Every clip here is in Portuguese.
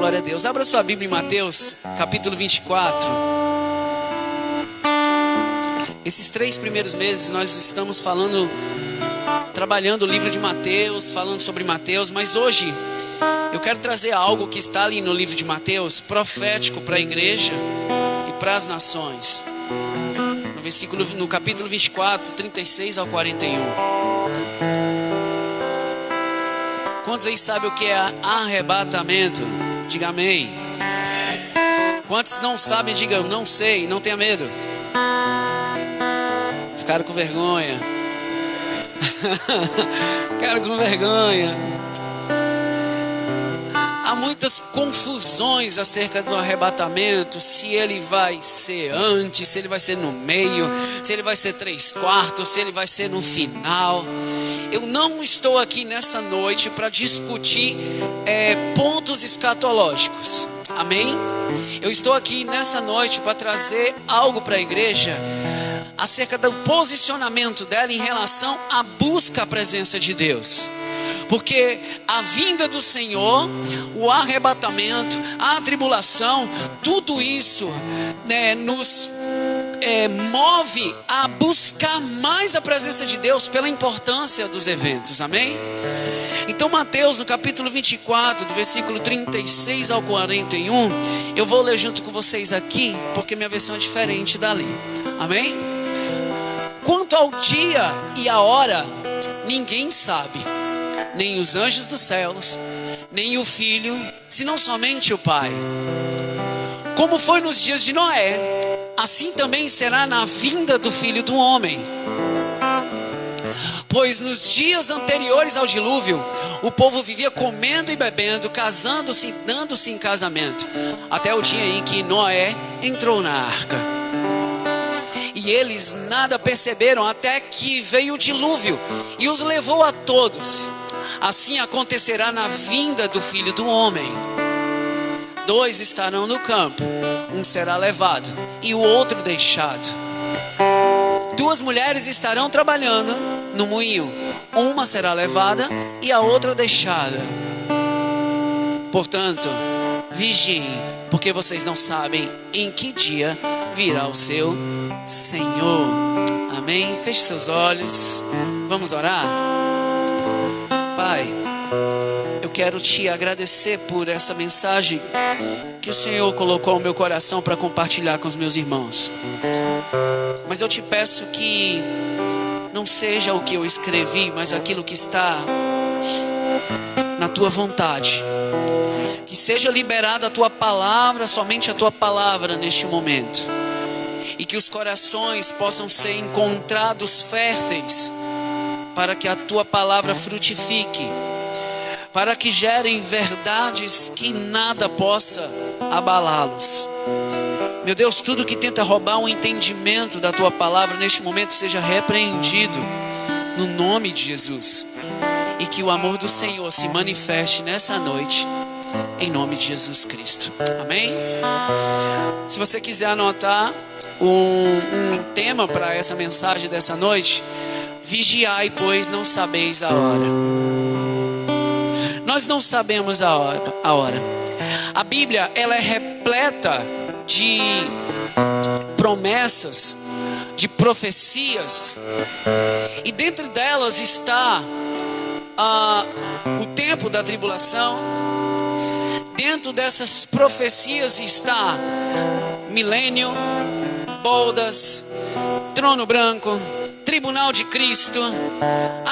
Glória a Deus. Abra sua Bíblia em Mateus, capítulo 24. Esses 3 primeiros meses nós estamos trabalhando o livro de Mateus, falando sobre Mateus, mas hoje eu quero trazer algo que está ali no livro de Mateus, profético para a igreja e para as nações. No capítulo 24, 36 ao 41. Quantos aí sabem o que é arrebatamento? Diga amém. Quantos não sabem, digam não sei, não tenha medo. Ficaram com vergonha. Ficaram com vergonha. Há muitas confusões acerca do arrebatamento. Se ele vai ser antes, se ele vai ser no meio, se ele vai ser 3/4, se ele vai ser no final. Eu não estou aqui nessa noite para discutir pontos escatológicos. Amém? Eu estou aqui nessa noite para trazer algo para a igreja acerca do posicionamento dela em relação à busca à presença de Deus. Porque a vinda do Senhor, o arrebatamento, a tribulação, tudo isso nos move a buscar mais a presença de Deus pela importância dos eventos, amém? Então Mateus no capítulo 24, do versículo 36 ao 41, eu vou ler junto com vocês aqui, porque minha versão é diferente dali, amém? Quanto ao dia e a hora, ninguém sabe, nem os anjos dos céus, nem o Filho, senão somente o Pai. Como foi nos dias de Noé, assim também será na vinda do Filho do Homem. Pois nos dias anteriores ao dilúvio, o povo vivia comendo e bebendo, casando-se e dando-se em casamento, até o dia em que Noé entrou na arca. E eles nada perceberam até que veio o dilúvio e os levou a todos. Assim acontecerá na vinda do Filho do Homem. 2 estarão no campo, um será levado e o outro deixado. 2 mulheres estarão trabalhando no moinho, uma será levada e a outra deixada. Portanto, vigiem, porque vocês não sabem em que dia virá o seu Senhor. Amém? Feche seus olhos, vamos orar. Pai, eu quero te agradecer por essa mensagem que o Senhor colocou ao meu coração para compartilhar com os meus irmãos. Mas eu te peço que não seja o que eu escrevi, mas aquilo que está na tua vontade. Que seja liberada a tua palavra, somente a tua palavra neste momento. E que os corações possam ser encontrados férteis para que a tua palavra frutifique, para que gerem verdades que nada possa abalá-los. Meu Deus, tudo que tenta roubar o entendimento da tua palavra neste momento seja repreendido no nome de Jesus. E que o amor do Senhor se manifeste nessa noite, em nome de Jesus Cristo. Amém? Se você quiser anotar um tema para essa mensagem dessa noite: vigiai, pois não sabeis a hora. Nós não sabemos a hora. A Bíblia, ela é repleta de promessas, de profecias, e dentro delas está o tempo da tribulação. Dentro dessas profecias está milênio, bodas, trono branco, tribunal de Cristo,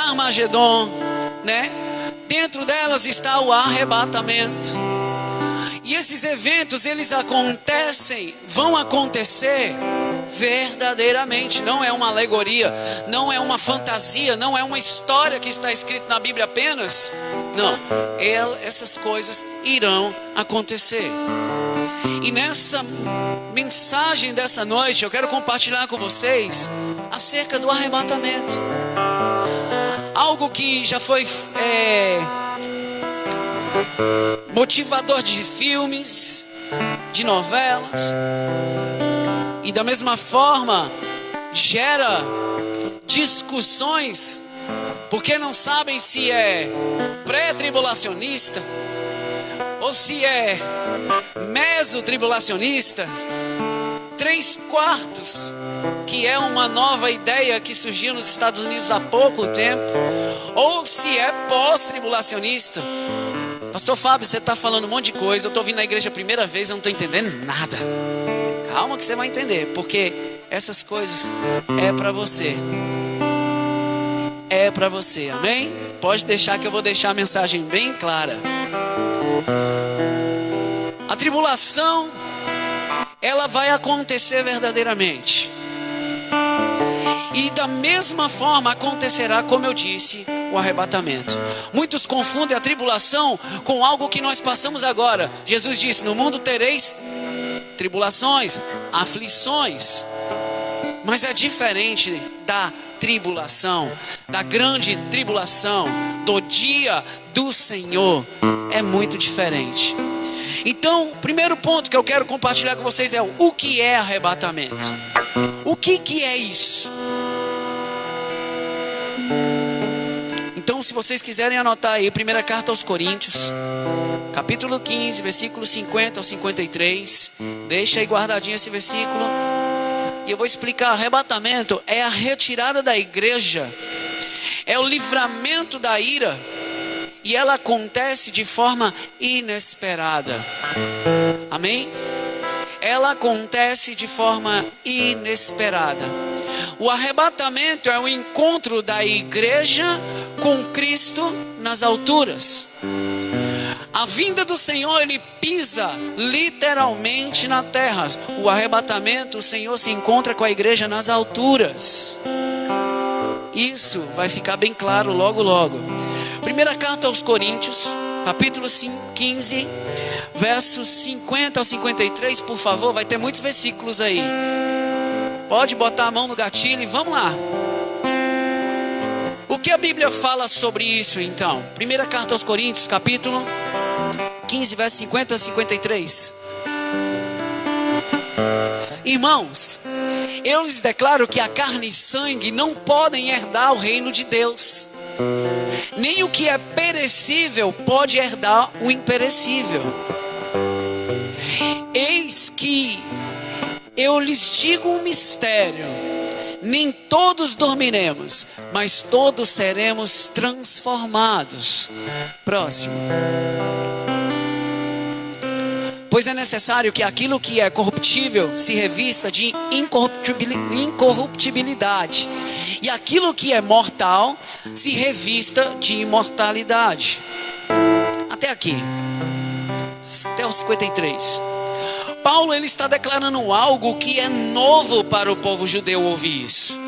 Armagedon, né? Dentro delas está o arrebatamento. E esses eventos, eles vão acontecer verdadeiramente. Não é uma alegoria, não é uma fantasia, não é uma história que está escrita na Bíblia apenas. Não, essas coisas irão acontecer. E nessa mensagem dessa noite, eu quero compartilhar com vocês acerca do arrebatamento. Algo que já foi motivador de filmes, de novelas, e da mesma forma gera discussões, porque não sabem se é pré-tribulacionista ou se é mesotribulacionista, 3/4, que é uma nova ideia que surgiu nos Estados Unidos há pouco tempo, ou se é pós-tribulacionista. Pastor Fábio, você está falando um monte de coisa, eu estou vindo na igreja a primeira vez, eu não estou entendendo nada. Calma que você vai entender, porque essas coisas é para você. É para você, amém? Pode deixar que eu vou deixar a mensagem bem clara. A tribulação, ela vai acontecer verdadeiramente. E da mesma forma acontecerá, como eu disse, o arrebatamento. Muitos confundem a tribulação com algo que nós passamos agora. Jesus disse: no mundo tereis tribulações, aflições. Mas é diferente da tribulação, da grande tribulação, do dia do Senhor. É muito diferente. Então, o primeiro ponto que eu quero compartilhar com vocês é o que é arrebatamento. O que é isso? Então, se vocês quiserem anotar aí, primeira carta aos Coríntios, capítulo 15, versículo 50 ao 53. Deixa aí guardadinho esse versículo. E eu vou explicar. Arrebatamento é a retirada da igreja, é o livramento da ira. E ela acontece de forma inesperada. Amém? Ela acontece de forma inesperada. O arrebatamento é o encontro da igreja com Cristo nas alturas. A vinda do Senhor, ele pisa literalmente na terra. O arrebatamento, o Senhor se encontra com a igreja nas alturas. Isso vai ficar bem claro logo logo. Primeira carta aos Coríntios, capítulo 15, versos 50 ao 53, por favor. Vai ter muitos versículos aí. Pode botar a mão no gatilho e vamos lá. O que a Bíblia fala sobre isso então? Primeira carta aos Coríntios, capítulo 15, versos 50 a 53. Irmãos, eu lhes declaro que a carne e sangue não podem herdar o reino de Deus. Nem o que é perecível pode herdar o imperecível. Eis que eu lhes digo um mistério: nem todos dormiremos, mas todos seremos transformados. Próximo. Pois é necessário que aquilo que é corruptível se revista de incorruptibilidade, e aquilo que é mortal se revista de imortalidade. Até aqui, até o 53. Paulo, ele está declarando algo que é novo para o povo judeu ouvir isso.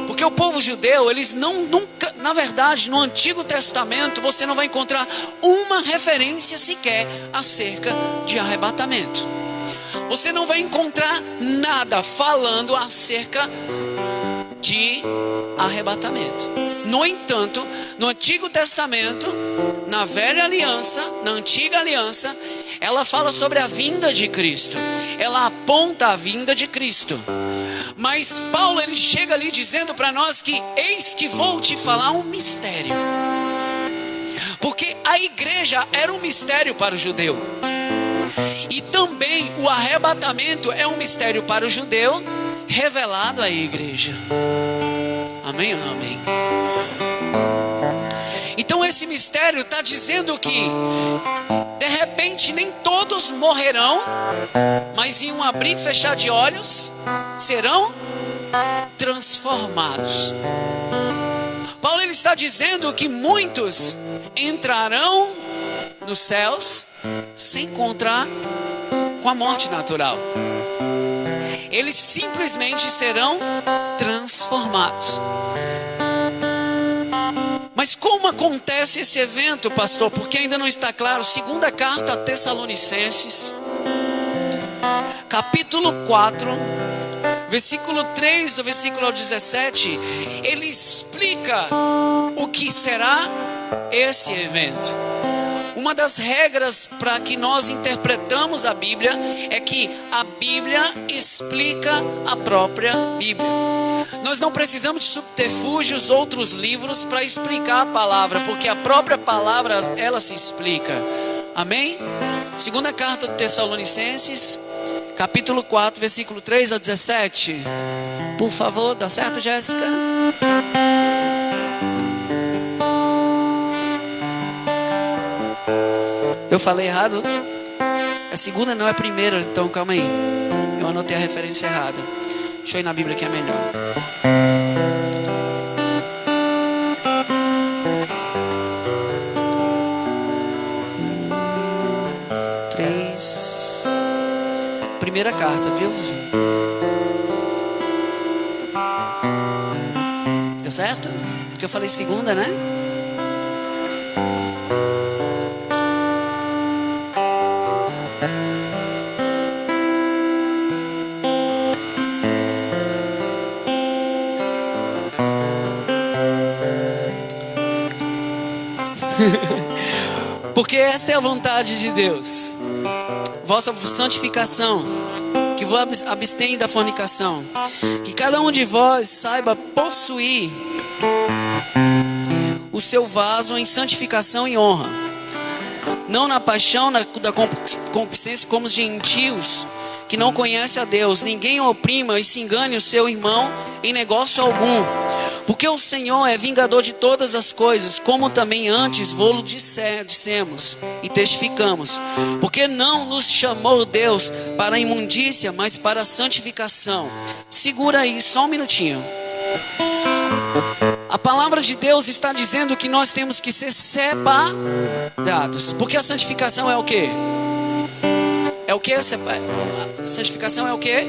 Porque o povo judeu, eles nunca, na verdade, no Antigo Testamento, você não vai encontrar uma referência sequer acerca de arrebatamento. Você não vai encontrar nada falando acerca de arrebatamento. No entanto, no Antigo Testamento, na Velha Aliança, na Antiga Aliança, ela fala sobre a vinda de Cristo. Ela aponta a vinda de Cristo. Mas Paulo, ele chega ali dizendo para nós que eis que vou te falar um mistério. Porque a igreja era um mistério para o judeu. E também o arrebatamento é um mistério para o judeu, revelado à igreja. Amém ou não amém? Então esse mistério está dizendo que de repente nem todos morrerão, mas em um abrir e fechar de olhos serão transformados. Paulo, ele está dizendo que muitos entrarão nos céus sem encontrar com a morte natural. Eles simplesmente serão transformados. Mas como acontece esse evento, pastor? Porque ainda não está claro. Segunda carta a Tessalonicenses, capítulo 4, versículo 3 do versículo ao 17, ele explica o que será esse evento. Uma das regras para que nós interpretamos a Bíblia é que a Bíblia explica a própria Bíblia. Nós não precisamos de subterfúgios, outros livros para explicar a palavra, porque a própria palavra, ela se explica. Amém? Segunda carta de Tessalonicenses, capítulo 4, versículo 3 a 17. Por favor, dá certo, Jéssica? Eu falei errado? É segunda, não é primeira, então calma aí. Eu anotei a referência errada. Deixa eu ir na Bíblia que é melhor. Primeira carta, viu? Deu certo? Porque eu falei segunda, né? Porque esta é a vontade de Deus, vossa santificação, que vos abstém da fornicação, que cada um de vós saiba possuir o seu vaso em santificação e honra, não na paixão da concupiscência como os gentios, que não conhecem a Deus. Ninguém oprima e se engane o seu irmão em negócio algum, porque o Senhor é vingador de todas as coisas, como também antes vos dissemos e testificamos. Porque não nos chamou Deus para a imundícia, mas para a santificação. Segura aí, só um minutinho. A palavra de Deus está dizendo que nós temos que ser separados. Porque a santificação é o quê? É o quê? Santificação é o quê?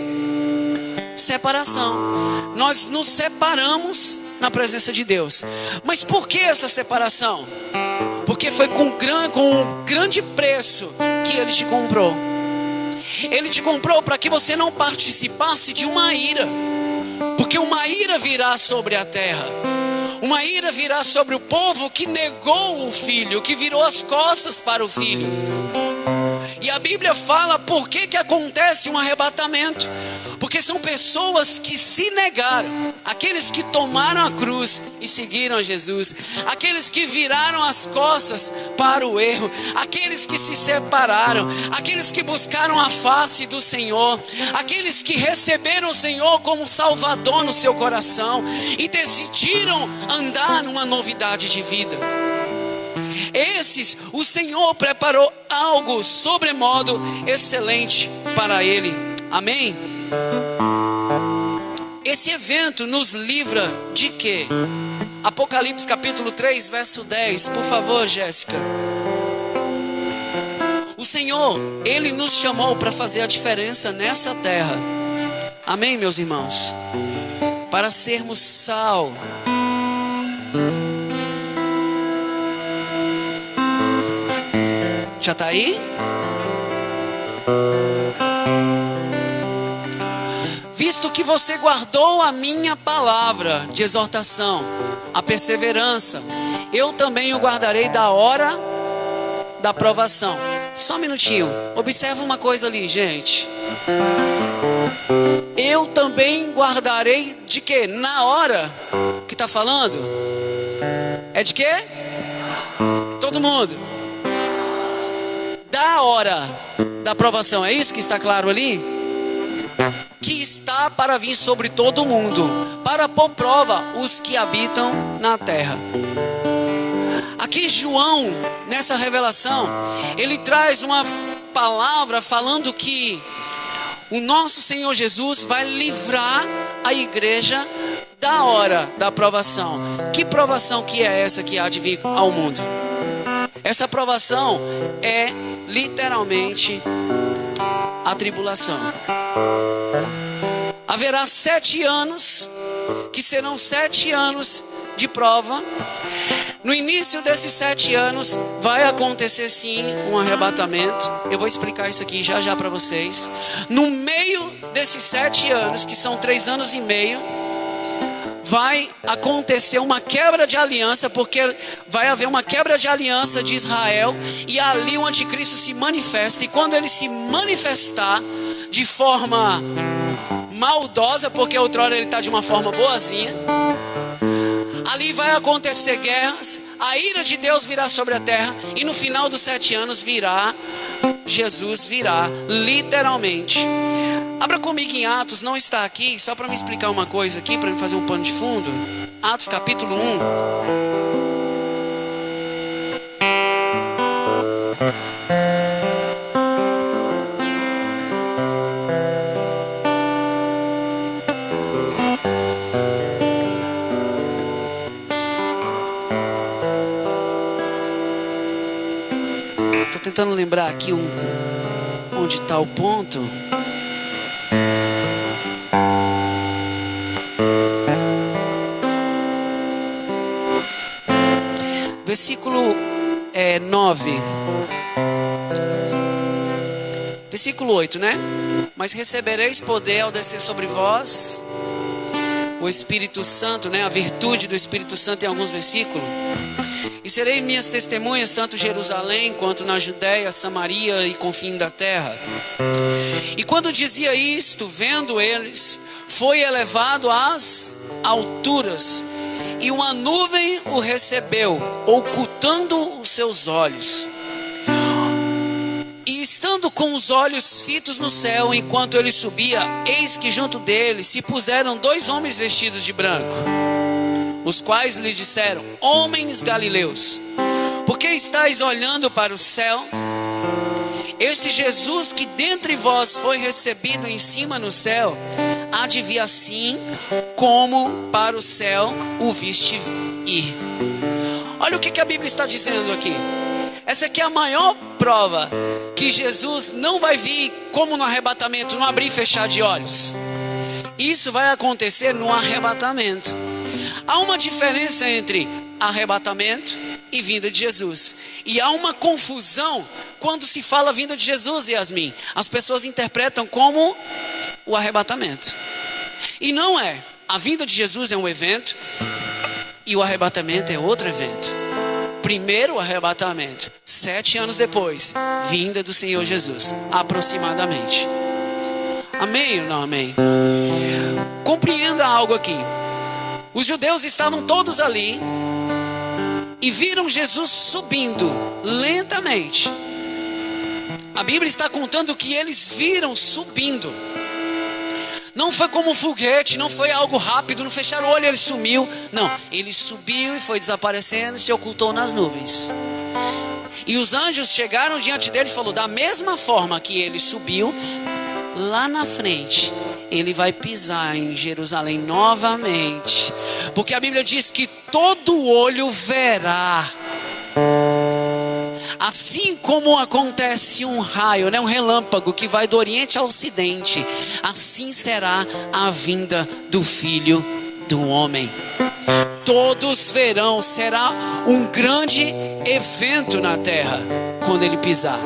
Separação. Nós nos separamos na presença de Deus. Mas por que essa separação? Porque foi com um grande preço que Ele te comprou. Ele te comprou para que você não participasse de uma ira. Porque uma ira virá sobre a terra. Uma ira virá sobre o povo que negou o Filho, que virou as costas para o Filho. E a Bíblia fala por que acontece um arrebatamento. Porque são pessoas que se negaram. Aqueles que tomaram a cruz e seguiram a Jesus. Aqueles que viraram as costas para o erro. Aqueles que se separaram. Aqueles que buscaram a face do Senhor. Aqueles que receberam o Senhor como Salvador no seu coração. E decidiram andar numa novidade de vida. Esses, o Senhor preparou algo sobremodo excelente para ele. Amém? Esse evento nos livra de quê? Apocalipse capítulo 3, verso 10. Por favor, Jéssica. O Senhor, Ele nos chamou para fazer a diferença nessa terra. Amém, meus irmãos? Para sermos sal. Já está aí? Visto que você guardou a minha palavra de exortação, a perseverança, eu também o guardarei da hora da provação. Só um minutinho, observa uma coisa ali, gente. Eu também guardarei de quê? Na hora que está falando? É de quê? Todo mundo. Da hora da provação, é isso que está claro ali? Que está para vir sobre todo mundo, para pôr prova os que habitam na terra. Aqui João, nessa revelação, ele traz uma palavra falando que o nosso Senhor Jesus vai livrar a igreja da hora da provação. Que provação que é essa que há de vir ao mundo? Essa provação é literalmente a tribulação. Haverá 7 anos, que serão 7 anos de prova. No início desses 7 anos, vai acontecer sim um arrebatamento. Eu vou explicar isso aqui já já para vocês. No meio desses 7 anos, que são 3 anos e meio, vai acontecer uma quebra de aliança, porque vai haver uma quebra de aliança de Israel, e ali o anticristo se manifesta, e quando ele se manifestar de forma maldosa, porque outrora ele está de uma forma boazinha, Ali vai acontecer guerras, a ira de Deus virá sobre a terra, e no final dos 7 anos virá, Jesus virá, literalmente. Abra comigo em Atos, não está aqui, só para me explicar uma coisa aqui, para me fazer um pano de fundo. Atos capítulo 1. Estou tentando lembrar aqui onde está o ponto. Versículo 9. Versículo 8, né? Mas recebereis poder ao descer sobre vós o Espírito Santo, né? A virtude do Espírito Santo em alguns versículos. E sereis minhas testemunhas, tanto em Jerusalém, quanto na Judéia, Samaria e confim da terra. E quando dizia isto, vendo eles, foi elevado às alturas, e uma nuvem o recebeu, ocultando os seus olhos. E estando com os olhos fitos no céu, enquanto ele subia, eis que junto dele se puseram 2 homens vestidos de branco, os quais lhe disseram: homens galileus, por que estáis olhando para o céu? Esse Jesus que dentre vós foi recebido em cima no céu, há de vir assim como para o céu o viste ir. Olha o que a Bíblia está dizendo aqui. Essa aqui é a maior prova que Jesus não vai vir como no arrebatamento, no abrir e fechar de olhos. Isso vai acontecer no arrebatamento. Há uma diferença entre arrebatamento e vinda de Jesus. E há uma confusão quando se fala vinda de Jesus, Yasmin. As pessoas interpretam como o arrebatamento. E não é. A vinda de Jesus é um evento e o arrebatamento é outro evento. Primeiro o arrebatamento, 7 anos depois, vinda do Senhor Jesus, aproximadamente. Amém ou não amém? Compreenda algo aqui. Os judeus estavam todos ali e viram Jesus subindo lentamente. A Bíblia está contando que eles viram subindo. Não foi como um foguete, não foi algo rápido, não fecharam o olho e ele sumiu. Não, ele subiu e foi desaparecendo e se ocultou nas nuvens. E os anjos chegaram diante dele e falaram: da mesma forma que ele subiu, lá na frente ele vai pisar em Jerusalém novamente. Porque a Bíblia diz que todo olho verá. Assim como acontece um raio, né, um relâmpago que vai do oriente ao ocidente, assim será a vinda do Filho do Homem. Todos verão, será um grande evento na terra quando ele pisar.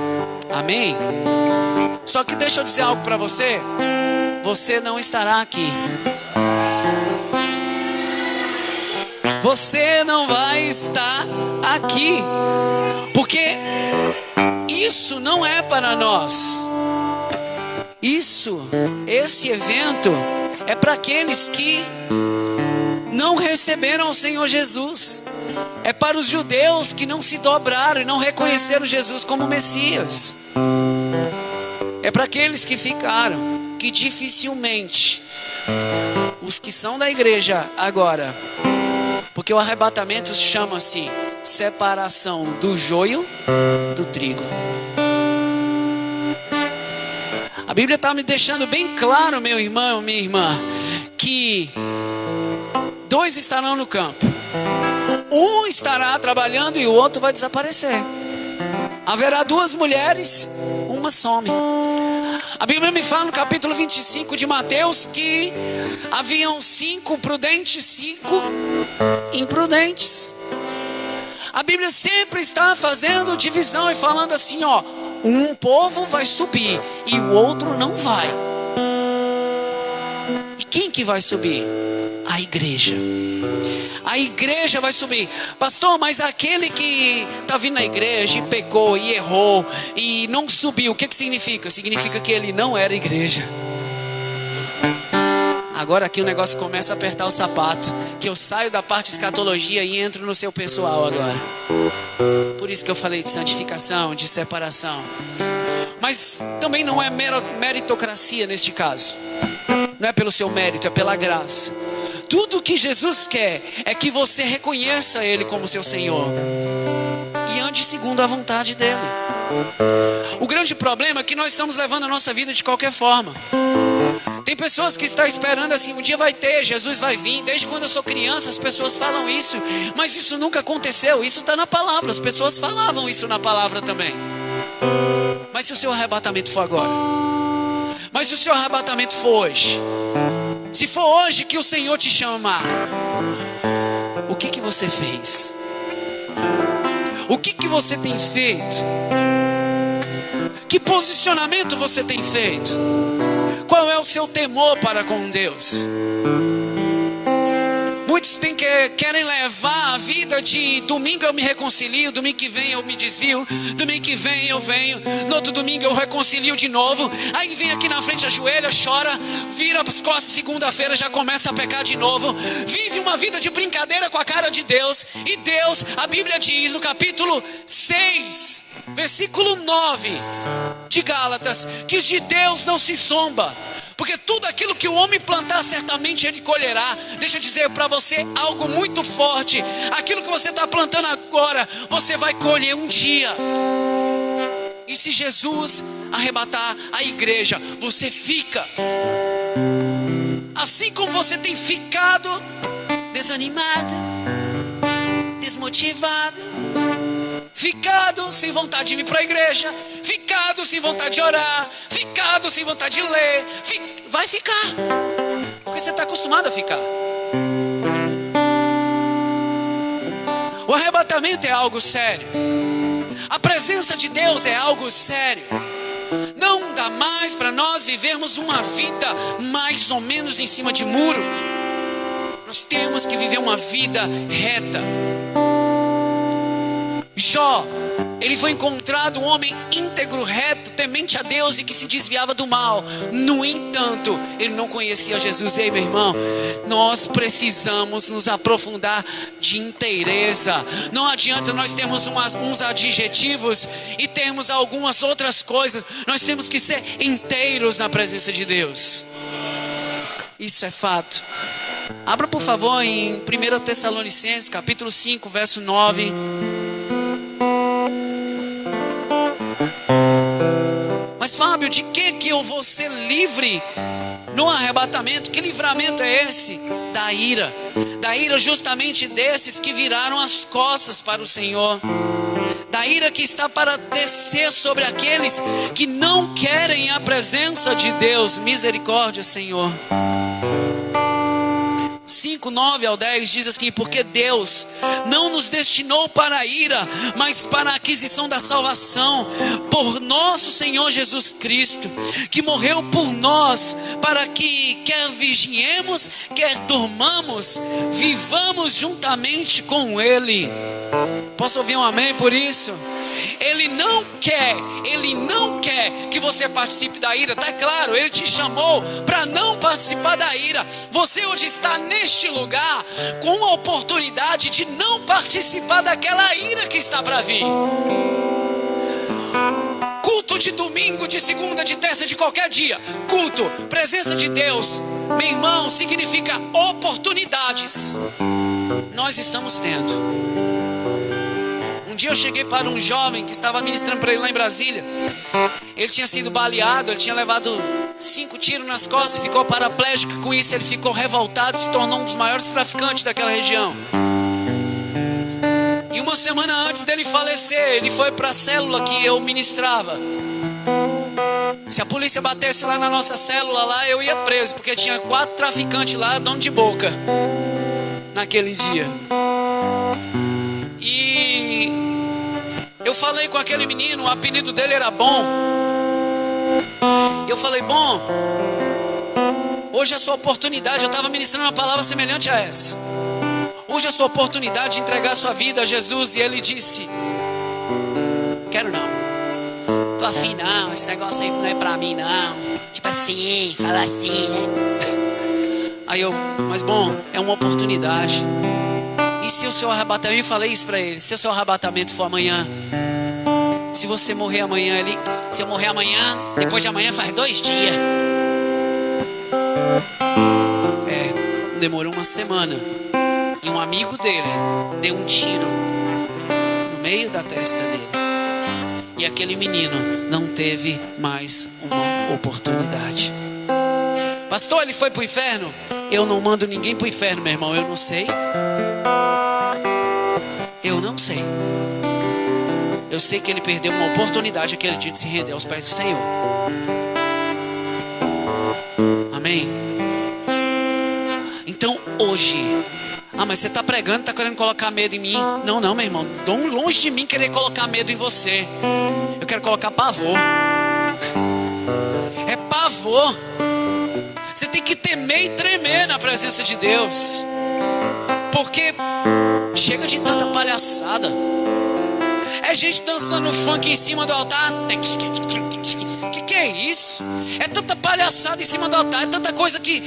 Amém? Só que deixa eu dizer algo para você. Você não estará aqui. Você não vai estar aqui. Porque isso não é para nós. Esse evento é para aqueles que não receberam o Senhor Jesus. É para os judeus que não se dobraram e não reconheceram Jesus como Messias. É para aqueles que ficaram, que dificilmente, os que são da igreja agora, porque o arrebatamento chama-se separação do joio do trigo. A Bíblia está me deixando bem claro, meu irmão, minha irmã, que 2 estarão no campo. Um estará trabalhando e o outro vai desaparecer. Haverá 2 mulheres, uma some. A Bíblia me fala no capítulo 25 de Mateus que haviam 5 prudentes, 5 imprudentes. A Bíblia sempre está fazendo divisão e falando assim, ó: um povo vai subir e o outro não vai. E quem que vai subir? A igreja. A igreja vai subir. Pastor, mas aquele que está vindo na igreja e pecou e errou e não subiu, o que significa? Significa que ele não era igreja. Agora aqui o negócio começa a apertar o sapato, que eu saio da parte de escatologia e entro no seu pessoal agora. Por isso que eu falei de santificação, de separação. Mas também não é meritocracia neste caso. Não é pelo seu mérito, é pela graça. Tudo que Jesus quer é que você reconheça Ele como seu Senhor e ande segundo a vontade dEle. O grande problema é que nós estamos levando a nossa vida de qualquer forma. Tem pessoas que estão esperando assim, um dia vai ter, Jesus vai vir. Desde quando eu sou criança as pessoas falam isso, mas isso nunca aconteceu. Isso está na palavra, as pessoas falavam isso na palavra também. Mas se o seu arrebatamento for agora, mas se o seu arrebatamento for hoje, se for hoje que o Senhor te chamar, o que você fez? O que você tem feito? Que posicionamento você tem feito? Qual é o seu temor para com Deus? Muitos querem levar a vida de domingo eu me reconcilio, domingo que vem eu me desvio, domingo que vem eu venho, no outro domingo eu reconcilio de novo, aí vem aqui na frente, ajoelha, chora, vira as costas, segunda-feira já começa a pecar de novo, vive uma vida de brincadeira com a cara de Deus. E Deus, a Bíblia diz no capítulo 6, versículo 9 de Gálatas, que os de Deus não se zomba, porque tudo aquilo que o homem plantar, certamente ele colherá. Deixa eu dizer para você algo muito forte: aquilo que você está plantando agora, você vai colher um dia. E se Jesus arrebatar a igreja, você fica. Assim como você tem ficado desanimado, desmotivado, ficado sem vontade de vir para a igreja, ficado sem vontade de orar, ficado sem vontade de ler, vai ficar, porque você está acostumado a ficar. O arrebatamento é algo sério. A presença de Deus é algo sério. Não dá mais para nós vivermos uma vida mais ou menos em cima de muro. Nós temos que viver uma vida reta. Jó, ele foi encontrado um homem íntegro, reto, temente a Deus e que se desviava do mal. No entanto, ele não conhecia Jesus. Ei, meu irmão, nós precisamos nos aprofundar de inteireza. Não adianta nós termos uns adjetivos e termos algumas outras coisas. Nós temos que ser inteiros na presença de Deus. Isso é fato. Abra por favor em 1 Tessalonicenses capítulo 5, verso 9. Mas Fábio, de que eu vou ser livre no arrebatamento? Que livramento é esse? Da ira. Da ira justamente desses que viraram as costas para o Senhor. Da ira que está para descer sobre aqueles que não querem a presença de Deus. Misericórdia, Senhor. 5, 9 ao 10 diz assim: porque Deus não nos destinou para a ira, mas para a aquisição da salvação, por nosso Senhor Jesus Cristo, que morreu por nós, para que quer vigiemos, quer dormamos, vivamos juntamente com Ele. Posso ouvir um amém por isso? Ele não quer que você participe da ira. Tá claro, Ele te chamou para não participar da ira. Você hoje está neste lugar com a oportunidade de não participar daquela ira que está para vir. Culto de domingo, de segunda, de terça, de qualquer dia. Culto, presença de Deus, meu irmão, significa oportunidades. Nós estamos tendo. Um dia eu cheguei para um jovem que estava ministrando para ele lá em Brasília. Ele tinha sido baleado, ele tinha levado 5 tiros nas costas e ficou paraplégico. Com isso ele ficou revoltado, se tornou um dos maiores traficantes daquela região. E uma semana antes dele falecer, ele foi para a célula que eu ministrava. Se a polícia batesse lá na nossa célula lá, eu ia preso, porque tinha 4 traficantes lá, dono de boca, naquele dia. E eu falei com aquele menino, o apelido dele era Bom. Eu falei: Bom, hoje é a sua oportunidade. Eu estava ministrando uma palavra semelhante a essa. Hoje é a sua oportunidade de entregar a sua vida a Jesus. E ele disse: quero não, tô afim não, esse negócio aí não é pra mim não. Tipo assim, fala assim, né? Aí eu, mas bom, é uma oportunidade. E se o seu arrebatamento, eu falei isso para ele, se o seu arrebatamento for amanhã, se você morrer amanhã, se eu morrer amanhã, depois de amanhã faz 2 dias. Demorou uma semana. E um amigo dele deu um tiro no meio da testa dele. E aquele menino não teve mais uma oportunidade. Pastor, ele foi pro inferno? Eu não mando ninguém pro inferno, meu irmão. Eu não sei. Eu não sei. Eu sei que ele perdeu uma oportunidade aquele dia de se render aos pés do Senhor. Amém? Então hoje, mas você está pregando, está querendo colocar medo em mim? Não, meu irmão, longe de mim querer colocar medo em você. Eu quero colocar pavor. É pavor. Você tem que temer e tremer na presença de Deus. Porque chega de tanta palhaçada. É gente dançando funk em cima do altar. Que é isso? É tanta palhaçada em cima do altar. É tanta coisa que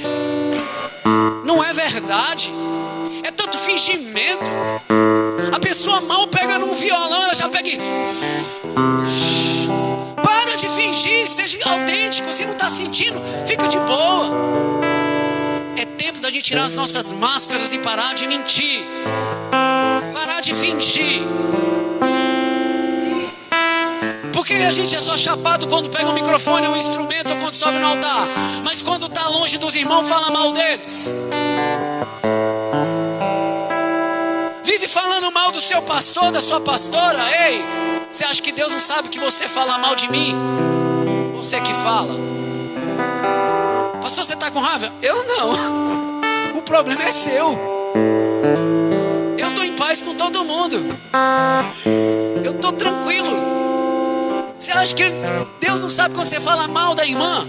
não é verdade. É tanto fingimento. A pessoa mal pega num violão, ela já pega e... Para de fingir, seja autêntico. Se não está sentindo, fica de boa. É tempo da gente tirar as nossas máscaras e parar de mentir. Parar de fingir. Porque a gente é só chapado quando pega um microfone ou um instrumento ou quando sobe no altar. Mas quando está longe dos irmãos, fala mal deles. Vive falando mal do seu pastor, da sua pastora. Ei, você acha que Deus não sabe que você fala mal de mim? Você que fala. Pastor, você está com raiva? Eu não. O problema é seu. Eu estou em paz com todo mundo. Eu estou tranquilo. Você acha que Deus não sabe quando você fala mal da irmã?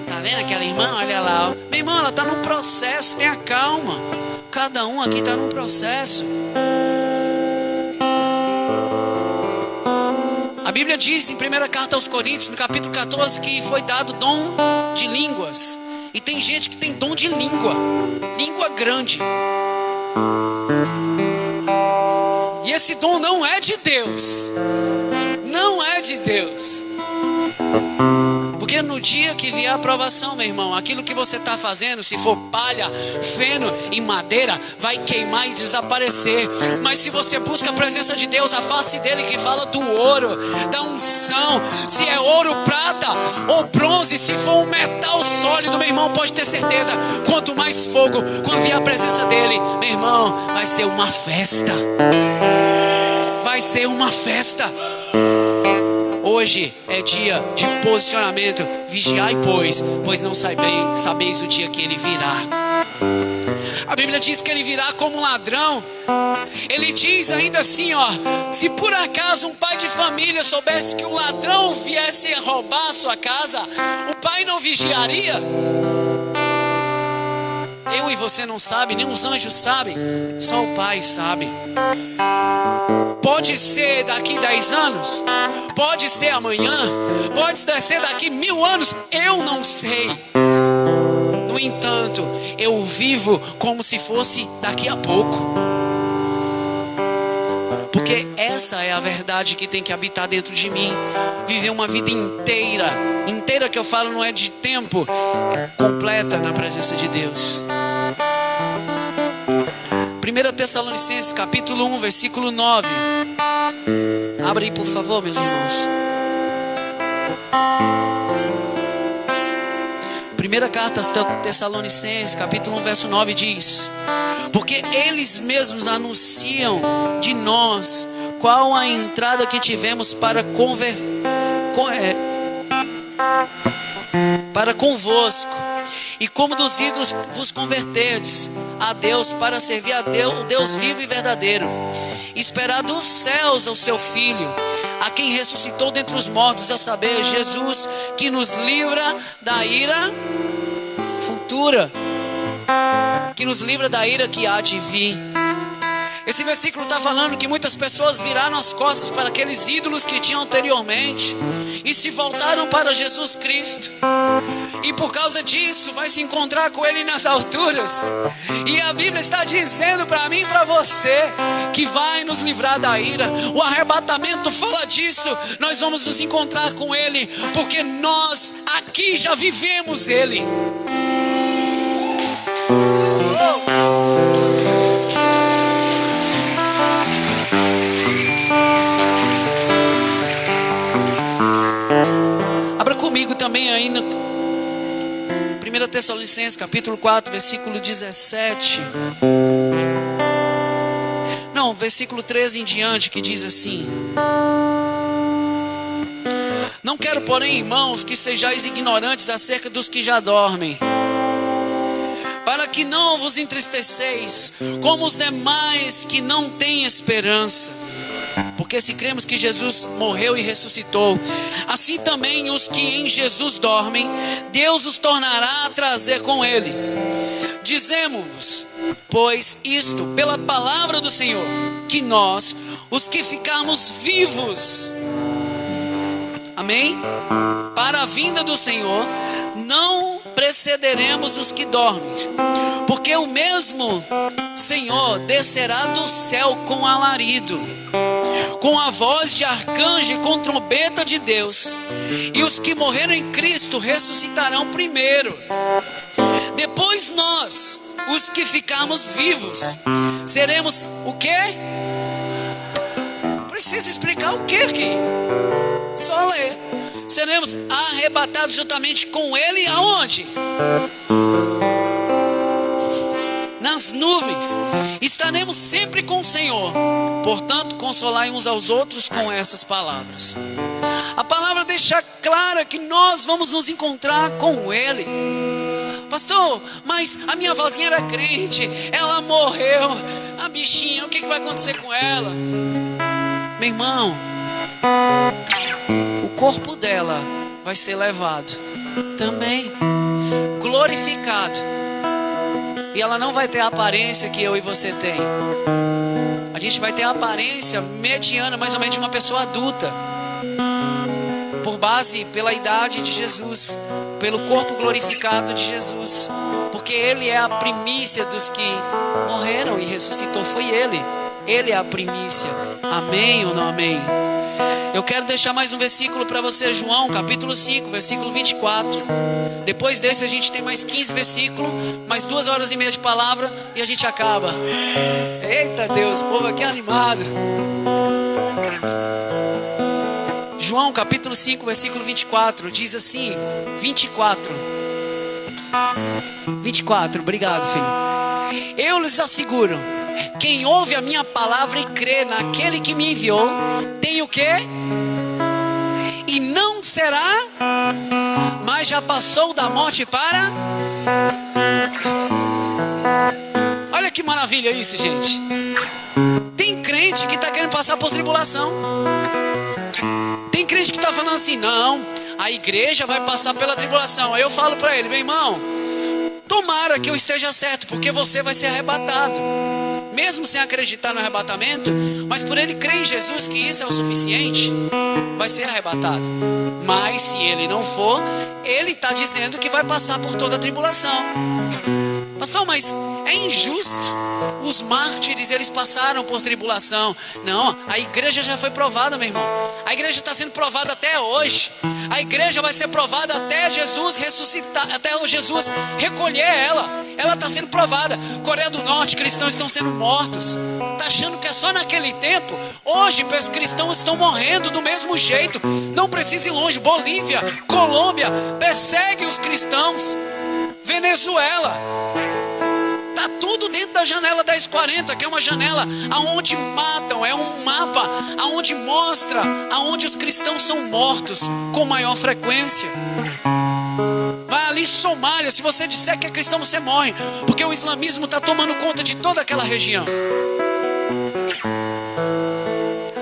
Tá vendo aquela irmã? Olha lá. Minha irmã, ela está num processo. Tenha calma. Cada um aqui está num processo. A Bíblia diz em 1ª carta aos Coríntios, no capítulo 14, que foi dado dom de línguas. E tem gente que tem dom de língua. Língua grande. E esse dom não é de Deus. Não é de Deus. Porque no dia que vier a aprovação, meu irmão, aquilo que você está fazendo, se for palha, feno e madeira, vai queimar e desaparecer. Mas se você busca a presença de Deus, a face dele que fala do ouro, da unção, se é ouro, prata ou bronze, se for um metal sólido, meu irmão, pode ter certeza, quanto mais fogo, quando vier a presença dele, meu irmão, vai ser uma festa. Vai ser uma festa. Hoje é dia de posicionamento. Vigiai, pois não sabeis o dia que ele virá. A Bíblia diz que ele virá como um ladrão. Ele diz ainda assim, se por acaso um pai de família soubesse que o ladrão viesse a roubar a sua casa, o pai não vigiaria? Eu e você não sabem, nem os anjos sabem, só o Pai sabe. Pode ser daqui 10 anos, pode ser amanhã, pode ser daqui 1000 anos, eu não sei. No entanto, eu vivo como se fosse daqui a pouco. Porque essa é a verdade que tem que habitar dentro de mim. Viver uma vida inteira. Inteira que eu falo não é de tempo, é completa na presença de Deus. 1 Tessalonicenses capítulo 1, versículo 9. Abre aí, por favor, meus irmãos. 1ª carta aos Tessalonicenses, capítulo 1, verso 9 diz: porque eles mesmos anunciam de nós qual a entrada que tivemos para convosco, e como dos ídolos vos converterdes a Deus para servir a Deus, o Deus vivo e verdadeiro, esperar dos céus o seu Filho, a quem ressuscitou dentre os mortos, a saber, Jesus, que nos livra da ira futura, que nos livra da ira que há de vir. Esse versículo está falando que muitas pessoas viraram as costas para aqueles ídolos que tinham anteriormente e se voltaram para Jesus Cristo. E por causa disso vai se encontrar com Ele nas alturas. E a Bíblia está dizendo para mim e para você que vai nos livrar da ira. O arrebatamento fala disso. Nós vamos nos encontrar com Ele, porque nós aqui já vivemos Ele. Abra comigo também aí no 1 Tessalonicenses capítulo 4, versículo 17. Não, versículo 13 em diante, que diz assim: não quero, porém, irmãos, que sejais ignorantes acerca dos que já dormem, para que não vos entristeceis como os demais que não têm esperança. Porque se cremos que Jesus morreu e ressuscitou, assim também os que em Jesus dormem, Deus os tornará a trazer com Ele. Dizemos, pois, isto pela palavra do Senhor, que nós, os que ficarmos vivos, amém? Para a vinda do Senhor, não precederemos os que dormem, porque o mesmo Senhor descerá do céu com alarido, com a voz de arcanjo e com trombeta de Deus, e os que morreram em Cristo ressuscitarão primeiro. Depois nós, os que ficarmos vivos, seremos o quê? Precisa explicar o quê aqui? Só ler. Seremos arrebatados juntamente com Ele aonde? Nas nuvens. Estaremos sempre com o Senhor. Portanto, consolai uns aos outros com essas palavras. A palavra deixa clara que nós vamos nos encontrar com Ele. Pastor, mas a minha vozinha era crente, ela morreu, a bichinha, o que vai acontecer com ela? Meu irmão, o corpo dela vai ser levado também, glorificado. E ela não vai ter a aparência que eu e você tem. A gente vai ter a aparência mediana, mais ou menos de uma pessoa adulta, por base, pela idade de Jesus, pelo corpo glorificado de Jesus, porque Ele é a primícia dos que morreram e ressuscitou. Foi Ele é a primícia. Amém ou não amém? Eu quero deixar mais um versículo para você, João capítulo 5, versículo 24. Depois desse a gente tem mais 15 versículos, mais 2h30 de palavra e a gente acaba. Eita Deus, o povo aqui é animado. João capítulo 5, versículo 24, diz assim, 24, obrigado, filho. Eu lhes asseguro, quem ouve a minha palavra e crê naquele que me enviou, tem o quê? E não será, mas já passou da morte para... Olha que maravilha isso, gente. Tem crente que está querendo passar por tribulação. Tem crente que está falando assim, não, a igreja vai passar pela tribulação. Aí eu falo para ele, meu irmão, tomara que eu esteja certo, porque você vai ser arrebatado. Mesmo sem acreditar no arrebatamento, mas por ele crer em Jesus que isso é o suficiente, vai ser arrebatado. Mas se ele não for, ele está dizendo que vai passar por toda a tribulação. Pastor, mas é injusto. Os mártires, eles passaram por tribulação. Não, a igreja já foi provada, meu irmão. A igreja está sendo provada até hoje. A igreja vai ser provada até Jesus ressuscitar, até Jesus recolher ela. Ela está sendo provada. Coreia do Norte, cristãos estão sendo mortos. Está achando que é só naquele tempo? Hoje, os cristãos estão morrendo do mesmo jeito. Não precisa ir longe. Bolívia, Colômbia, persegue os cristãos. Venezuela. Está tudo dentro da janela 1040, que é uma janela aonde matam, é um mapa aonde mostra aonde os cristãos são mortos com maior frequência. Vai ali Somália, se você disser que é cristão você morre, porque o islamismo está tomando conta de toda aquela região.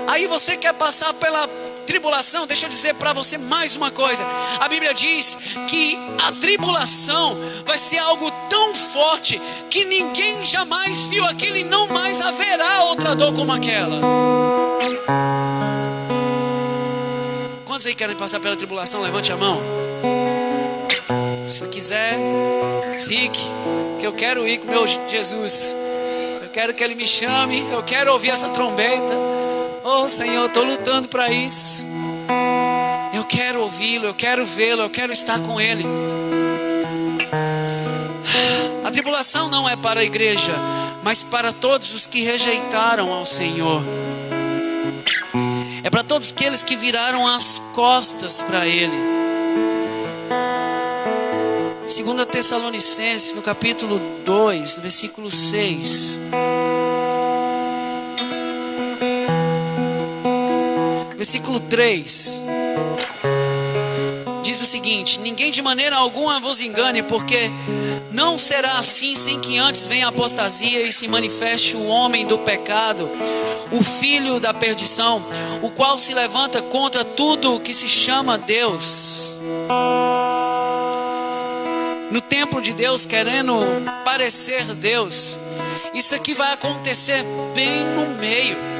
Aí você quer passar pela tribulação, deixa eu dizer para você mais uma coisa. A Bíblia diz que a tribulação vai ser algo tão forte que ninguém jamais viu aquilo e não mais haverá outra dor como aquela. Quantos aí querem passar pela tribulação? Levante a mão. Se quiser, fique, que eu quero ir com meu Jesus. Eu quero que Ele me chame, eu quero ouvir essa trombeta. Oh Senhor, eu estou lutando para isso. Eu quero ouvi-lo, eu quero vê-lo, eu quero estar com Ele. A tribulação não é para a igreja, mas para todos os que rejeitaram ao Senhor. É para todos aqueles que viraram as costas para Ele. 2 Tessalonicenses, no capítulo 2, no versículo 6. Versículo 3. Diz o seguinte: ninguém de maneira alguma vos engane, porque não será assim sem que antes venha a apostasia e se manifeste o homem do pecado, o filho da perdição, o qual se levanta contra tudo o que se chama Deus. No templo de Deus, querendo parecer Deus. Isso aqui vai acontecer bem no meio.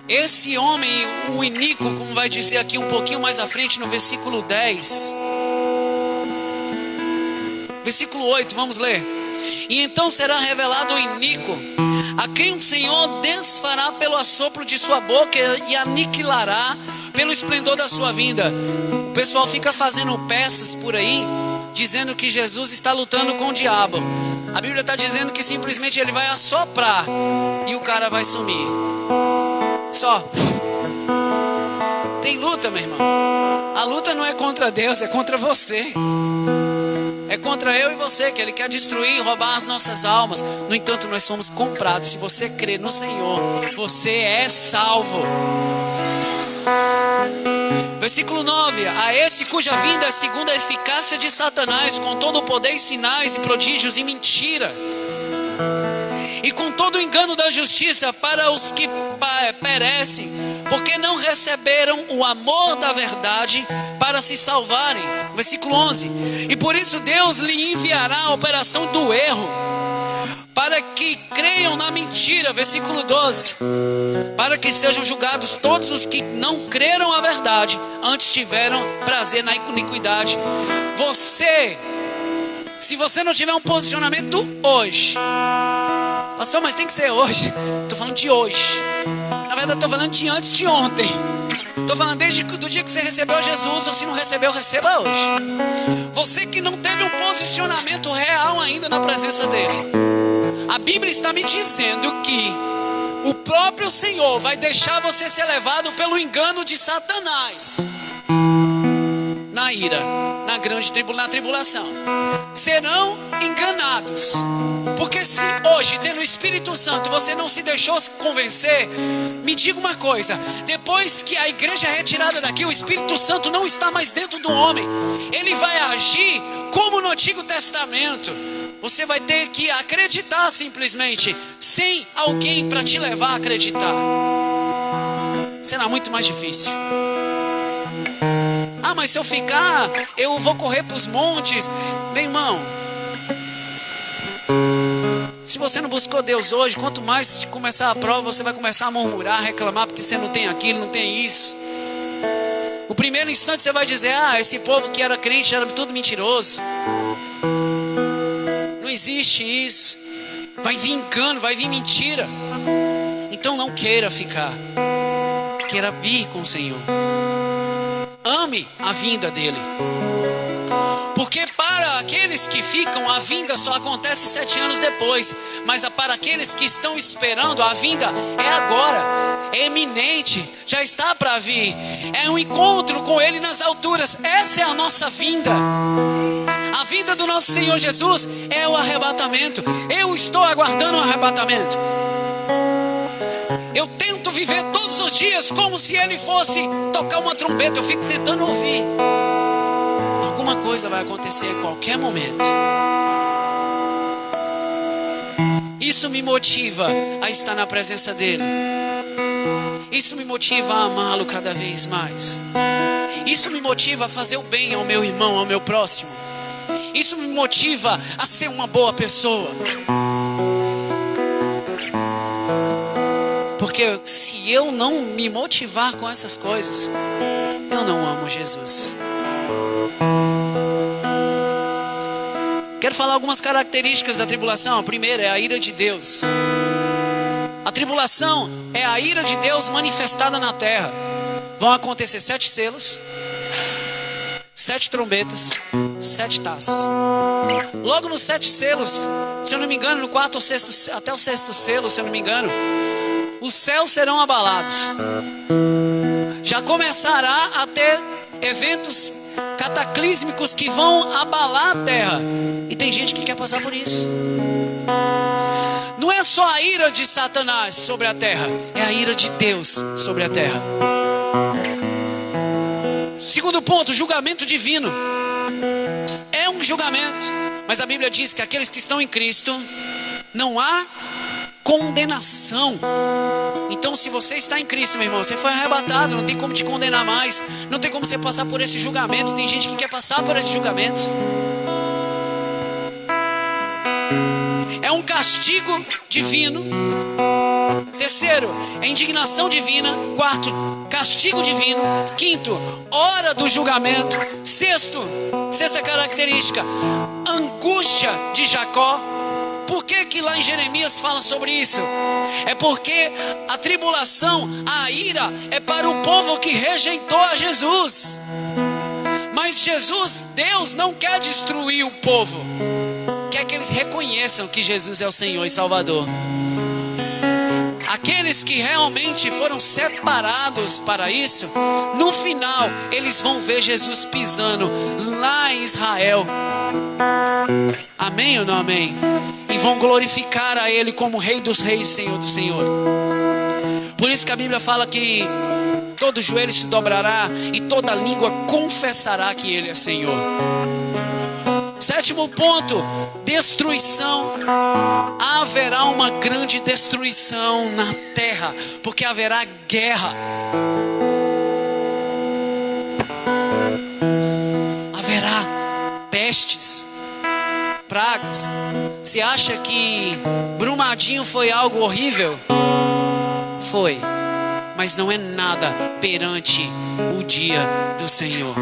Esse homem, o iníquo, como vai dizer aqui um pouquinho mais à frente no versículo 10. Versículo 8, vamos ler. E então será revelado o iníquo, a quem o Senhor desfará pelo assopro de sua boca e aniquilará pelo esplendor da sua vinda. O pessoal fica fazendo peças por aí, dizendo que Jesus está lutando com o diabo. A Bíblia está dizendo que simplesmente ele vai assoprar e o cara vai sumir. Só. Tem luta, meu irmão. A luta não é contra Deus, é contra você. É contra eu e você, que Ele quer destruir e roubar as nossas almas. No entanto, nós somos comprados. Se você crê no Senhor, você é salvo. Versículo 9. A esse cuja vinda é segundo a eficácia de Satanás, com todo o poder e sinais e prodígios e mentira, e com todo o engano da justiça para os que perecem, porque não receberam o amor da verdade para se salvarem. Versículo 11. E por isso Deus lhe enviará a operação do erro, para que creiam na mentira. Versículo 12. Para que sejam julgados todos os que não creram a verdade, antes tiveram prazer na iniquidade. Se você não tiver um posicionamento hoje, pastor, mas tem que ser hoje. Estou falando de hoje. Na verdade, estou falando de antes de ontem. Estou falando desde do dia que você recebeu Jesus, ou se não recebeu, receba hoje. Você que não teve um posicionamento real ainda na presença dele. A Bíblia está me dizendo que o próprio Senhor vai deixar você ser levado pelo engano de Satanás. Na ira, na grande tribulação. Serão enganados. Porque se hoje, tendo o Espírito Santo, você não se deixou se convencer, me diga uma coisa: depois que a igreja é retirada daqui, o Espírito Santo não está mais dentro do homem. Ele vai agir como no Antigo Testamento. Você vai ter que acreditar simplesmente, sem alguém para te levar a acreditar. Será muito mais difícil. Ah, mas se eu ficar, eu vou correr para os montes. Meu irmão, se você não buscou Deus hoje, quanto mais começar a prova, você vai começar a murmurar, reclamar, porque você não tem aquilo, não tem isso. No primeiro instante você vai dizer: ah, esse povo que era crente era tudo mentiroso. Não existe isso. Vai vir engano, vai vir mentira. Então não queira ficar. Queira vir com o Senhor. Ame a vinda dele. Porque para aqueles que ficam, a vinda só acontece 7 anos depois. Mas para aqueles que estão esperando, a vinda é agora. É iminente, já está para vir. É um encontro com Ele nas alturas. Essa é a nossa vinda. A vinda do nosso Senhor Jesus é o arrebatamento. Eu estou aguardando o arrebatamento. Eu tento viver todos os dias como se Ele fosse tocar uma trombeta. Eu fico tentando ouvir. Alguma coisa vai acontecer em qualquer momento. Isso me motiva a estar na presença dEle. Isso me motiva a amá-lo cada vez mais. Isso me motiva a fazer o bem ao meu irmão, ao meu próximo. Isso me motiva a ser uma boa pessoa. Porque se eu não me motivar com essas coisas, eu não amo Jesus. Quero falar algumas características da tribulação. A primeira é a ira de Deus. A tribulação é a ira de Deus manifestada na terra. Vão acontecer 7 selos, 7 trombetas, 7 taças. Logo nos 7 selos, se eu não me engano, no 4 ou 6, até o 6º selo, se eu não me engano, os céus serão abalados. Já começará a ter eventos cataclísmicos que vão abalar a terra. E tem gente que quer passar por isso. Não é só a ira de Satanás sobre a terra, é a ira de Deus sobre a terra. Segundo ponto, julgamento divino. É um julgamento, mas a Bíblia diz que aqueles que estão em Cristo, não há condenação. Então, se você está em Cristo, meu irmão, você foi arrebatado, não tem como te condenar mais, não tem como você passar por esse julgamento. Tem gente que quer passar por esse julgamento. É um castigo divino. Terceiro, é indignação divina. Quarto, castigo divino. Quinto, hora do julgamento. Sexta característica, angústia de Jacó. Por que lá em Jeremias fala sobre isso? É porque a tribulação, a ira, é para o povo que rejeitou a Jesus. Mas Jesus, Deus, não quer destruir o povo. Quer que eles reconheçam que Jesus é o Senhor e Salvador. Aqueles que realmente foram separados para isso, no final, eles vão ver Jesus pisando lá em Israel. Amém ou não amém? E vão glorificar a Ele como Rei dos Reis, Senhor do Senhor. Por isso que a Bíblia fala que todo joelho se dobrará e toda língua confessará que Ele é Senhor. Sétimo ponto, destruição. Haverá uma grande destruição na terra, porque haverá guerra. Haverá pestes, pragas. Você acha que Brumadinho foi algo horrível? Foi, mas não é nada perante o dia do Senhor.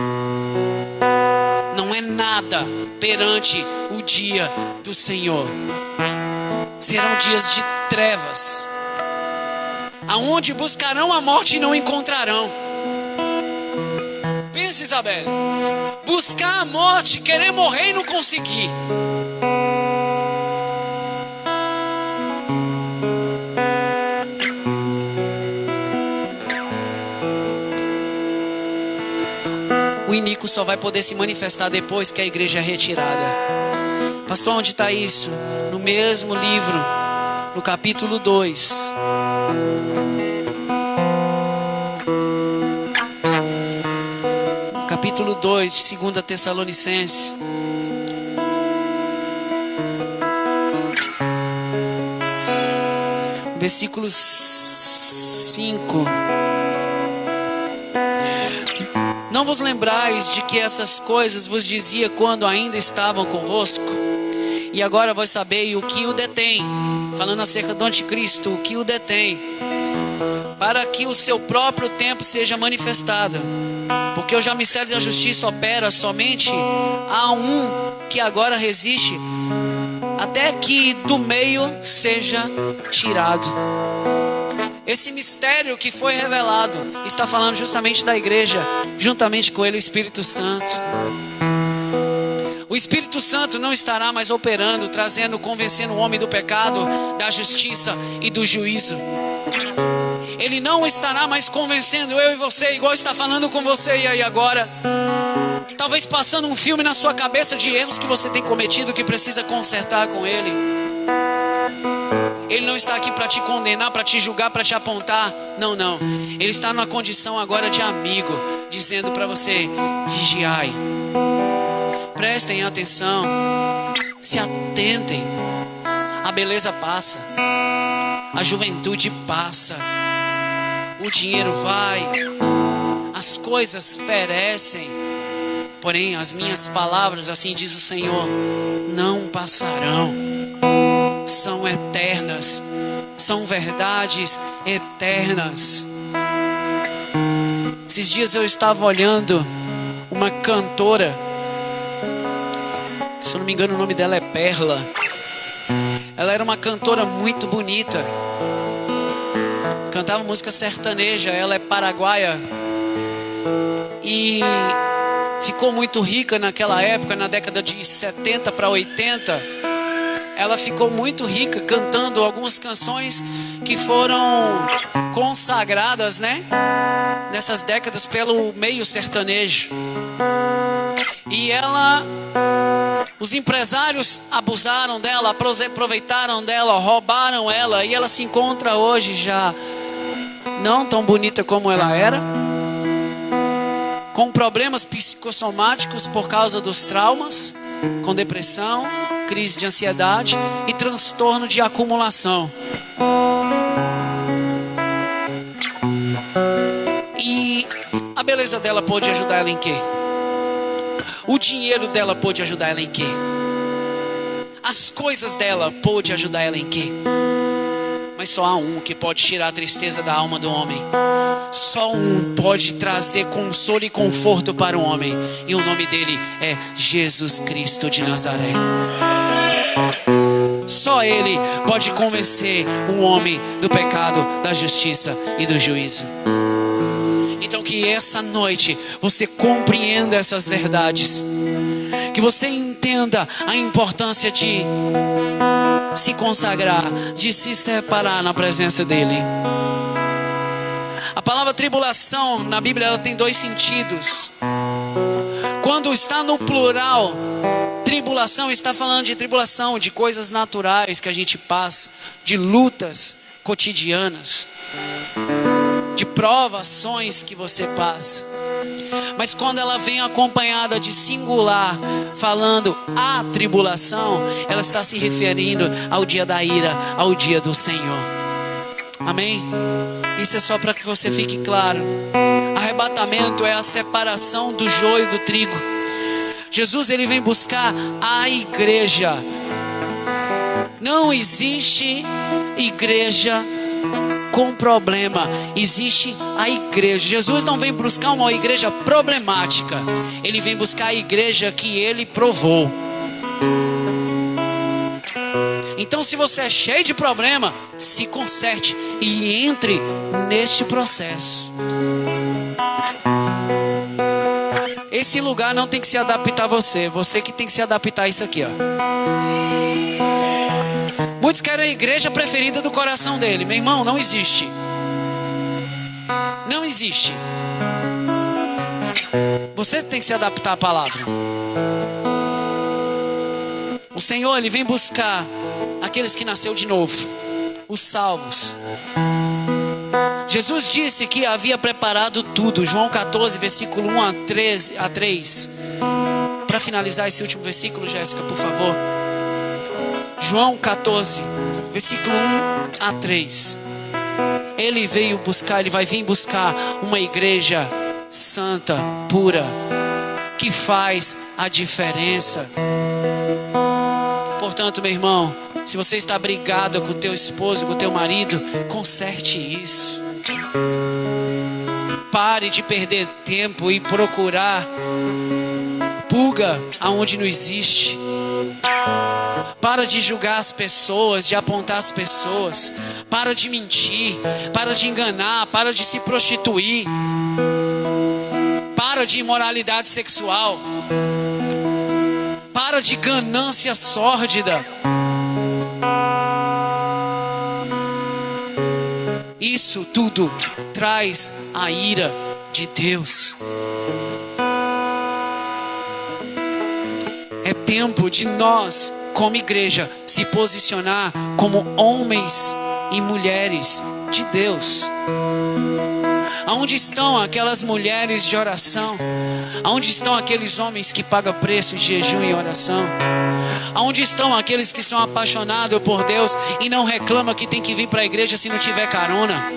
Não é nada perante o dia do Senhor. Serão dias de trevas, aonde buscarão a morte e não encontrarão. Pensa, Isabel, buscar a morte, querer morrer e não conseguir. O iníquo só vai poder se manifestar depois que a igreja é retirada. Pastor, onde está isso? No mesmo livro, no capítulo 2. Capítulo 2 de 2 Tessalonicenses. Versículo 5. Não vos lembrais de que essas coisas vos dizia quando ainda estavam convosco? E agora vós sabeis o que o detém. Falando acerca do anticristo, o que o detém, para que o seu próprio tempo seja manifestado. Porque o mistério da justiça opera somente a um que agora resiste, até que do meio seja tirado. Esse mistério que foi revelado está falando justamente da igreja, juntamente com ele o Espírito Santo. O Espírito Santo não estará mais operando, trazendo, convencendo o homem do pecado, da justiça e do juízo. Ele não estará mais convencendo eu e você, igual está falando com você e aí agora. Talvez passando um filme na sua cabeça de erros que você tem cometido, que precisa consertar com ele. Ele não está aqui para te condenar, para te julgar, para te apontar. Não, não. Ele está numa condição agora de amigo, dizendo para você: vigiai. Prestem atenção. Se atentem. A beleza passa. A juventude passa. o dinheiro vai, as coisas perecem, porém as minhas palavras, assim diz o Senhor, não passarão, são eternas, são verdades eternas. Esses dias eu estava olhando uma cantora, se eu não me engano o nome dela é Perla. Ela era uma cantora muito bonita, cantava música sertaneja, ela é paraguaia e ficou muito rica naquela época, na década de 70 para 80. Ela ficou muito rica cantando algumas canções que foram consagradas, né, nessas décadas pelo meio sertanejo. E ela, os empresários abusaram dela, aproveitaram dela, roubaram ela, e ela se encontra hoje já não tão bonita como ela era, com problemas psicossomáticos por causa dos traumas, com depressão, crise de ansiedade e transtorno de acumulação. E a beleza dela pôde ajudar ela em quê? O dinheiro dela pôde ajudar ela em quê? As coisas dela pôde ajudar ela em quê? Mas só há um que pode tirar a tristeza da alma do homem. Só um pode trazer consolo e conforto para o homem. E o nome dele é Jesus Cristo de Nazaré. Só Ele pode convencer um homem do pecado, da justiça e do juízo. Então que essa noite você compreenda essas verdades, que você entenda a importância de se consagrar, de se separar na presença dEle. A palavra tribulação na Bíblia ela tem dois sentidos. Quando está no plural, tribulação está falando de tribulação, de coisas naturais que a gente passa, de lutas cotidianas, de provações que você passa. Mas quando ela vem acompanhada de singular, falando a tribulação, ela está se referindo ao dia da ira, ao dia do Senhor. Amém? Isso é só para que você fique claro. Arrebatamento é a separação do joio do trigo. Jesus ele vem buscar a igreja. Não existe igreja com problema, existe a igreja. Jesus não vem buscar uma igreja problemática, ele vem buscar a igreja que ele provou. Então se você é cheio de problema, se conserte e entre neste processo. Esse lugar não tem que se adaptar a você, você que tem que se adaptar a isso aqui, ó. Muitos querem a igreja preferida do coração dele. Meu irmão, não existe. Não existe. Você tem que se adaptar à palavra. O Senhor, Ele vem buscar aqueles que nasceu de novo, os salvos. Jesus disse que havia preparado tudo. João 14, versículo 1 a 3. Para finalizar esse último versículo, Jéssica, por favor. João 14, versículo 1 a 3. Ele veio buscar, ele vai vir buscar uma igreja santa, pura, que faz a diferença. Portanto, meu irmão, se você está brigado com o teu esposo, com o teu marido, conserte isso. Pare de perder tempo e procurar pulga aonde não existe. Para de julgar as pessoas, de apontar as pessoas. Para de mentir, para de enganar, para de se prostituir. Para de imoralidade sexual. Para de ganância sórdida. Isso tudo traz a ira de Deus. É tempo de nós, como igreja, se posicionar como homens e mulheres de Deus. Aonde estão aquelas mulheres de oração? Aonde estão aqueles homens que pagam preço de jejum e oração? Aonde estão aqueles que são apaixonados por Deus e não reclamam que tem que vir para a igreja se não tiver carona?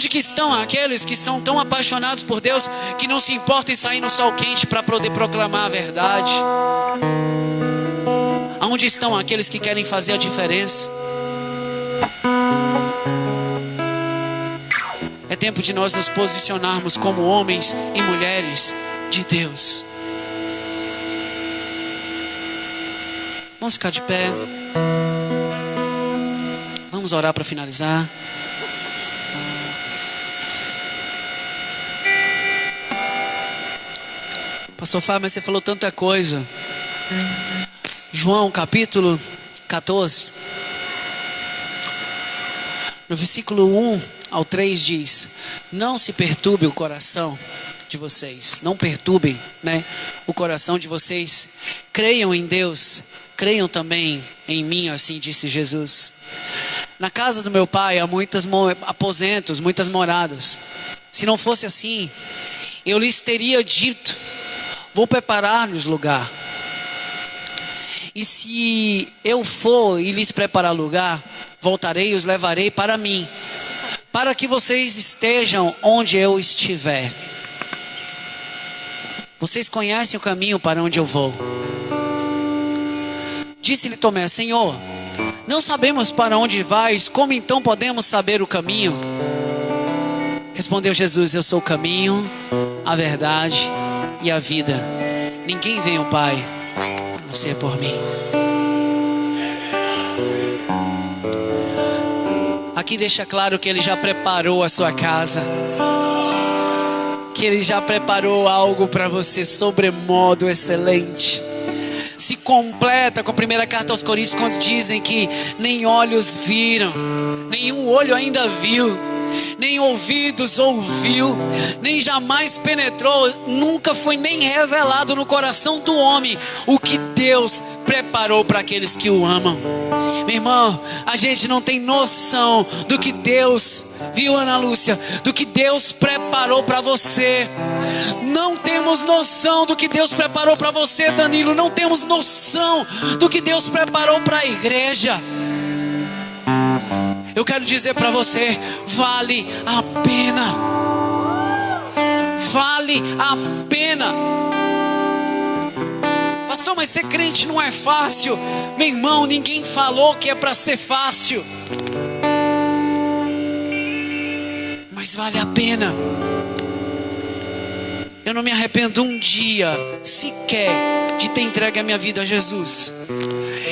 Onde que estão aqueles que são tão apaixonados por Deus que não se importam em sair no sol quente para poder proclamar a verdade? Onde estão aqueles que querem fazer a diferença? É tempo de nós nos posicionarmos como homens e mulheres de Deus. Vamos ficar de pé. Vamos orar para finalizar. Pastor Fábio, mas você falou tanta coisa. João capítulo 14, no versículo 1 ao 3 diz: não se perturbe o coração de vocês, não perturbem, o coração de vocês. Creiam em Deus, creiam também em mim, assim disse Jesus. Na casa do meu pai há muitos aposentos, muitas moradas. Se não fosse assim, eu lhes teria dito: vou preparar-lhes lugar. E se eu for e lhes preparar lugar, voltarei e os levarei para mim, para que vocês estejam onde eu estiver. Vocês conhecem o caminho para onde eu vou. Disse-lhe Tomé: Senhor, não sabemos para onde vais, como então podemos saber o caminho? Respondeu Jesus: eu sou o caminho, a verdade e a vida. Ninguém vem ao Pai a não ser por mim. Aqui deixa claro que Ele já preparou a sua casa, que Ele já preparou algo para você sobremodo excelente. Se completa com a primeira carta aos Coríntios, quando dizem que nem olhos viram, nenhum olho ainda viu, nem ouvidos ouviu, nem jamais penetrou, nunca foi nem revelado no coração do homem o que Deus preparou para aqueles que o amam. Meu irmão, a gente não tem noção do que Deus, viu, Ana Lúcia, do que Deus preparou para você. Não temos noção do que Deus preparou para você, Danilo. Não temos noção do que Deus preparou para a igreja. Eu quero dizer para você: vale a pena. Vale a pena. Pastor, mas ser crente não é fácil. Meu irmão, ninguém falou que é para ser fácil. Mas vale a pena. Eu não me arrependo um dia sequer de ter entregue a minha vida a Jesus.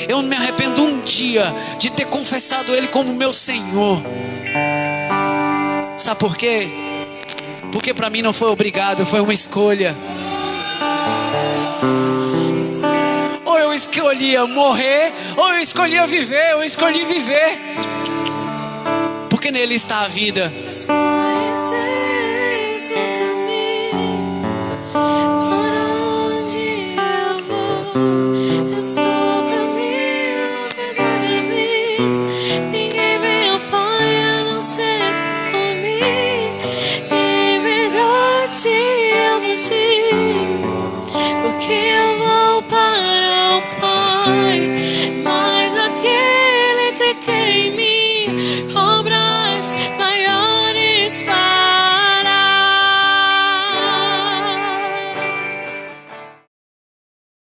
Eu não me arrependo um dia de ter confessado Ele como meu Senhor. Sabe por quê? Porque para mim não foi obrigado, foi uma escolha. Ou eu escolhia morrer, ou eu escolhia viver. Eu escolhi viver, porque nele está a vida. Porque